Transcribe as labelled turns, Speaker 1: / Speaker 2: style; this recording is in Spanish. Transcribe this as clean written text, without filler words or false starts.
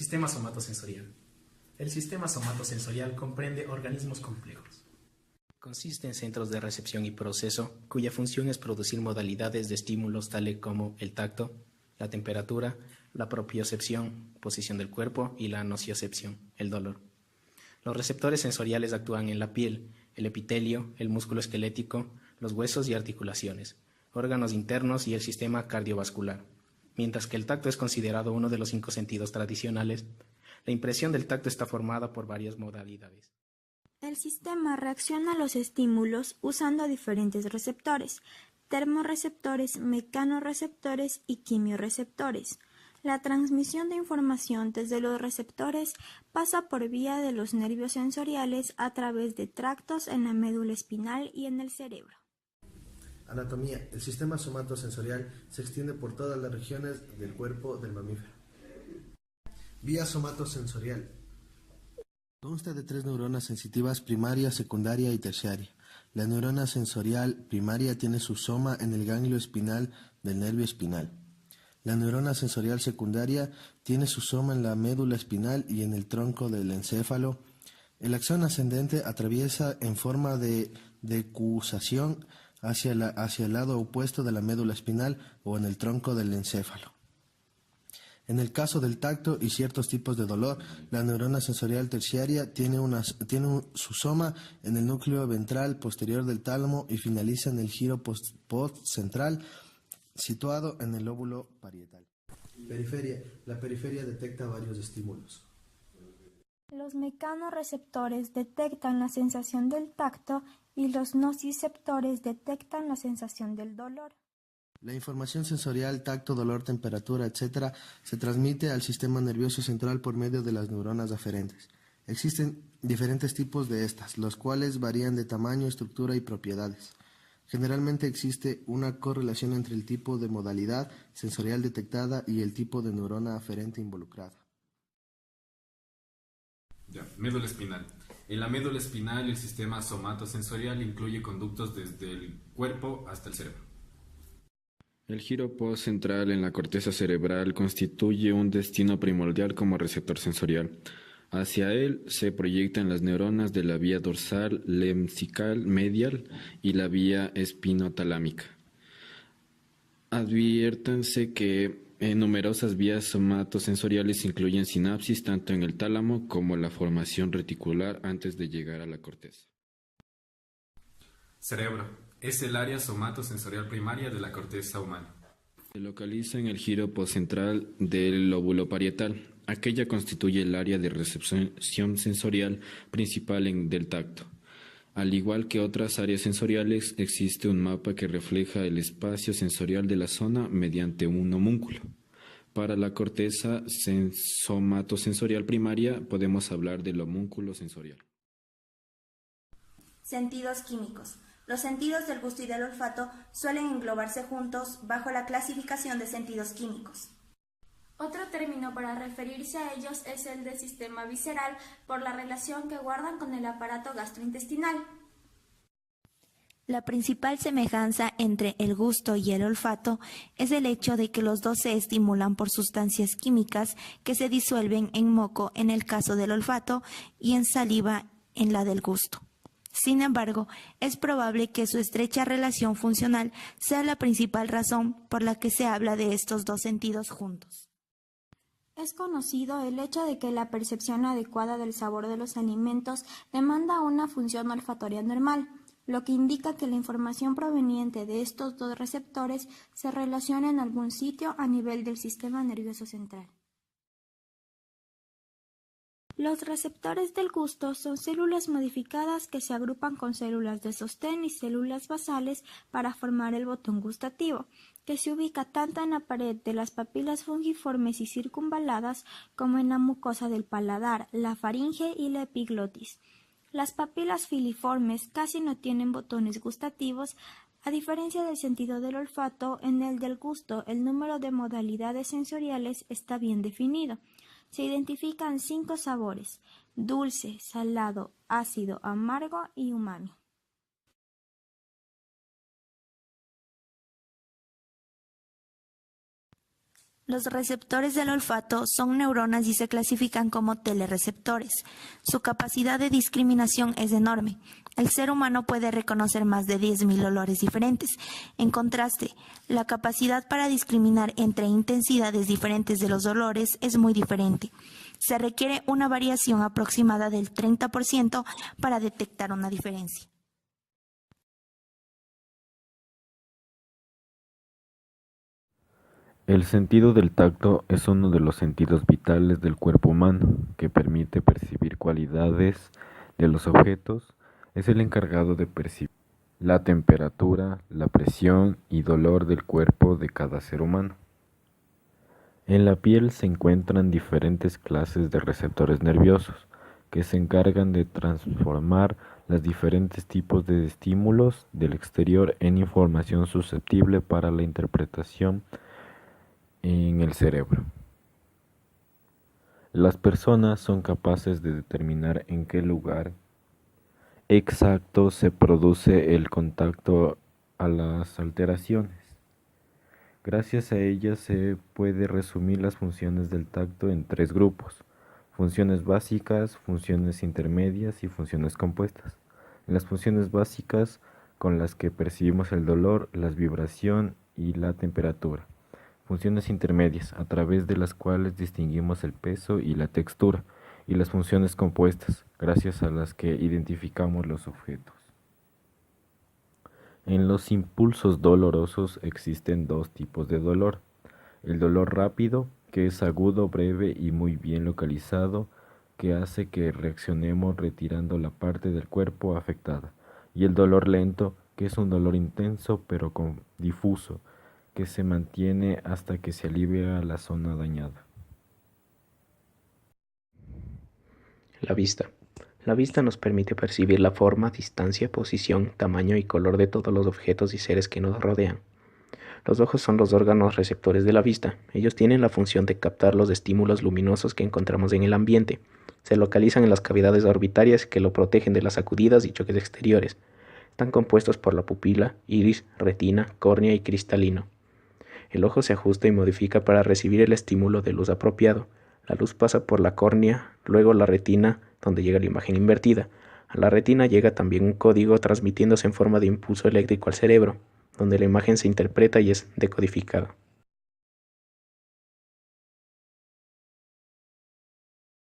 Speaker 1: Sistema somatosensorial. El sistema somatosensorial comprende organismos complejos. Consiste en centros de recepción y proceso, cuya función es producir modalidades de estímulos tales como el tacto, la temperatura, la propiocepción, posición del cuerpo, y la nociocepción, el dolor. Los receptores sensoriales actúan en la piel, el epitelio, el músculo esquelético, los huesos y articulaciones, órganos internos y el sistema cardiovascular. Mientras que el tacto es considerado uno de los 5 sentidos tradicionales, la impresión del tacto está formada por varias modalidades.
Speaker 2: El sistema reacciona a los estímulos usando diferentes receptores, termorreceptores, mecanorreceptores y quimiorreceptores. La transmisión de información desde los receptores pasa por vía de los nervios sensoriales a través de tractos en la médula espinal y en el cerebro.
Speaker 3: Anatomía. El sistema somatosensorial se extiende por todas las regiones del cuerpo del mamífero. Vía somatosensorial. Consta de 3 neuronas sensitivas primaria, secundaria y terciaria. La neurona sensorial primaria tiene su soma en el ganglio espinal del nervio espinal. La neurona sensorial secundaria tiene su soma en la médula espinal y en el tronco del encéfalo. El axón ascendente atraviesa en forma de decusación hacia el lado opuesto de la médula espinal o en el tronco del encéfalo. En el caso del tacto y ciertos tipos de dolor, la neurona sensorial terciaria tiene su soma en el núcleo ventral posterior del tálamo y finaliza en el giro postcentral situado en el lóbulo parietal. Periferia. La periferia detecta varios estímulos.
Speaker 2: Los mecanorreceptores detectan la sensación del tacto y los nociceptores detectan la sensación del dolor.
Speaker 3: La información sensorial, tacto, dolor, temperatura, etc., se transmite al sistema nervioso central por medio de las neuronas aferentes. Existen diferentes tipos de estas, los cuales varían de tamaño, estructura y propiedades. Generalmente existe una correlación entre el tipo de modalidad sensorial detectada y el tipo de neurona aferente involucrada.
Speaker 4: Médula espinal. En la médula espinal, el sistema somatosensorial incluye conductos desde el cuerpo hasta el cerebro.
Speaker 5: El giro postcentral en la corteza cerebral constituye un destino primordial como receptor sensorial. Hacia él se proyectan las neuronas de la vía dorsal lemnical medial y la vía espinotalámica. Adviértanse que numerosas vías somatosensoriales incluyen sinapsis tanto en el tálamo como la formación reticular antes de llegar a la corteza.
Speaker 4: Cerebro. Es el área somatosensorial primaria de la corteza humana.
Speaker 5: Se localiza en el giro postcentral del lóbulo parietal. Aquella constituye el área de recepción sensorial principal del tacto. Al igual que otras áreas sensoriales, existe un mapa que refleja el espacio sensorial de la zona mediante un homúnculo. Para la corteza somatosensorial primaria podemos hablar del homúnculo sensorial.
Speaker 6: Sentidos químicos. Los sentidos del gusto y del olfato suelen englobarse juntos bajo la clasificación de sentidos químicos.
Speaker 7: Otro término para referirse a ellos es el de sistema visceral, por la relación que guardan con el aparato gastrointestinal.
Speaker 2: La principal semejanza entre el gusto y el olfato es el hecho de que los dos se estimulan por sustancias químicas que se disuelven en moco en el caso del olfato y en saliva en la del gusto. Sin embargo, es probable que su estrecha relación funcional sea la principal razón por la que se habla de estos dos sentidos juntos.
Speaker 7: Es conocido el hecho de que la percepción adecuada del sabor de los alimentos demanda una función olfatoria normal, lo que indica que la información proveniente de estos dos receptores se relaciona en algún sitio a nivel del sistema nervioso central.
Speaker 2: Los receptores del gusto son células modificadas que se agrupan con células de sostén y células basales para formar el botón gustativo, que se ubica tanto en la pared de las papilas fungiformes y circunvaladas como en la mucosa del paladar, la faringe y la epiglotis. Las papilas filiformes casi no tienen botones gustativos. A diferencia del sentido del olfato, en el del gusto el número de modalidades sensoriales está bien definido. Se identifican 5 sabores: dulce, salado, ácido, amargo y umami.
Speaker 6: Los receptores del olfato son neuronas y se clasifican como telereceptores. Su capacidad de discriminación es enorme. El ser humano puede reconocer más de 10.000 olores diferentes. En contraste, la capacidad para discriminar entre intensidades diferentes de los olores es muy diferente. Se requiere una variación aproximada del 30% para detectar una diferencia.
Speaker 5: El sentido del tacto es uno de los sentidos vitales del cuerpo humano, que permite percibir cualidades de los objetos. Es el encargado de percibir la temperatura, la presión y dolor del cuerpo de cada ser humano. En la piel se encuentran diferentes clases de receptores nerviosos, que se encargan de transformar los diferentes tipos de estímulos del exterior en información susceptible para la interpretación en el cerebro. Las personas son capaces de determinar en qué lugar exacto se produce el contacto a las alteraciones. Gracias a ellas se puede resumir las funciones del tacto en 3 grupos: funciones básicas, funciones intermedias y funciones compuestas. En las funciones básicas, con las que percibimos el dolor, la vibración y la temperatura. Funciones intermedias, a través de las cuales distinguimos el peso y la textura, y las funciones compuestas, gracias a las que identificamos los objetos. En los impulsos dolorosos existen 2 tipos de dolor: el dolor rápido, que es agudo, breve y muy bien localizado, que hace que reaccionemos retirando la parte del cuerpo afectada, y el dolor lento, que es un dolor intenso pero difuso, que se mantiene hasta que se alivia la zona dañada.
Speaker 1: La vista. La vista nos permite percibir la forma, distancia, posición, tamaño y color de todos los objetos y seres que nos rodean. Los ojos son los órganos receptores de la vista. Ellos tienen la función de captar los estímulos luminosos que encontramos en el ambiente. Se localizan en las cavidades orbitarias que lo protegen de las sacudidas y choques exteriores. Están compuestos por la pupila, iris, retina, córnea y cristalino. El ojo se ajusta y modifica para recibir el estímulo de luz apropiado. La luz pasa por la córnea, luego la retina, donde llega la imagen invertida. A la retina llega también un código transmitiéndose en forma de impulso eléctrico al cerebro, donde la imagen se interpreta y es decodificada.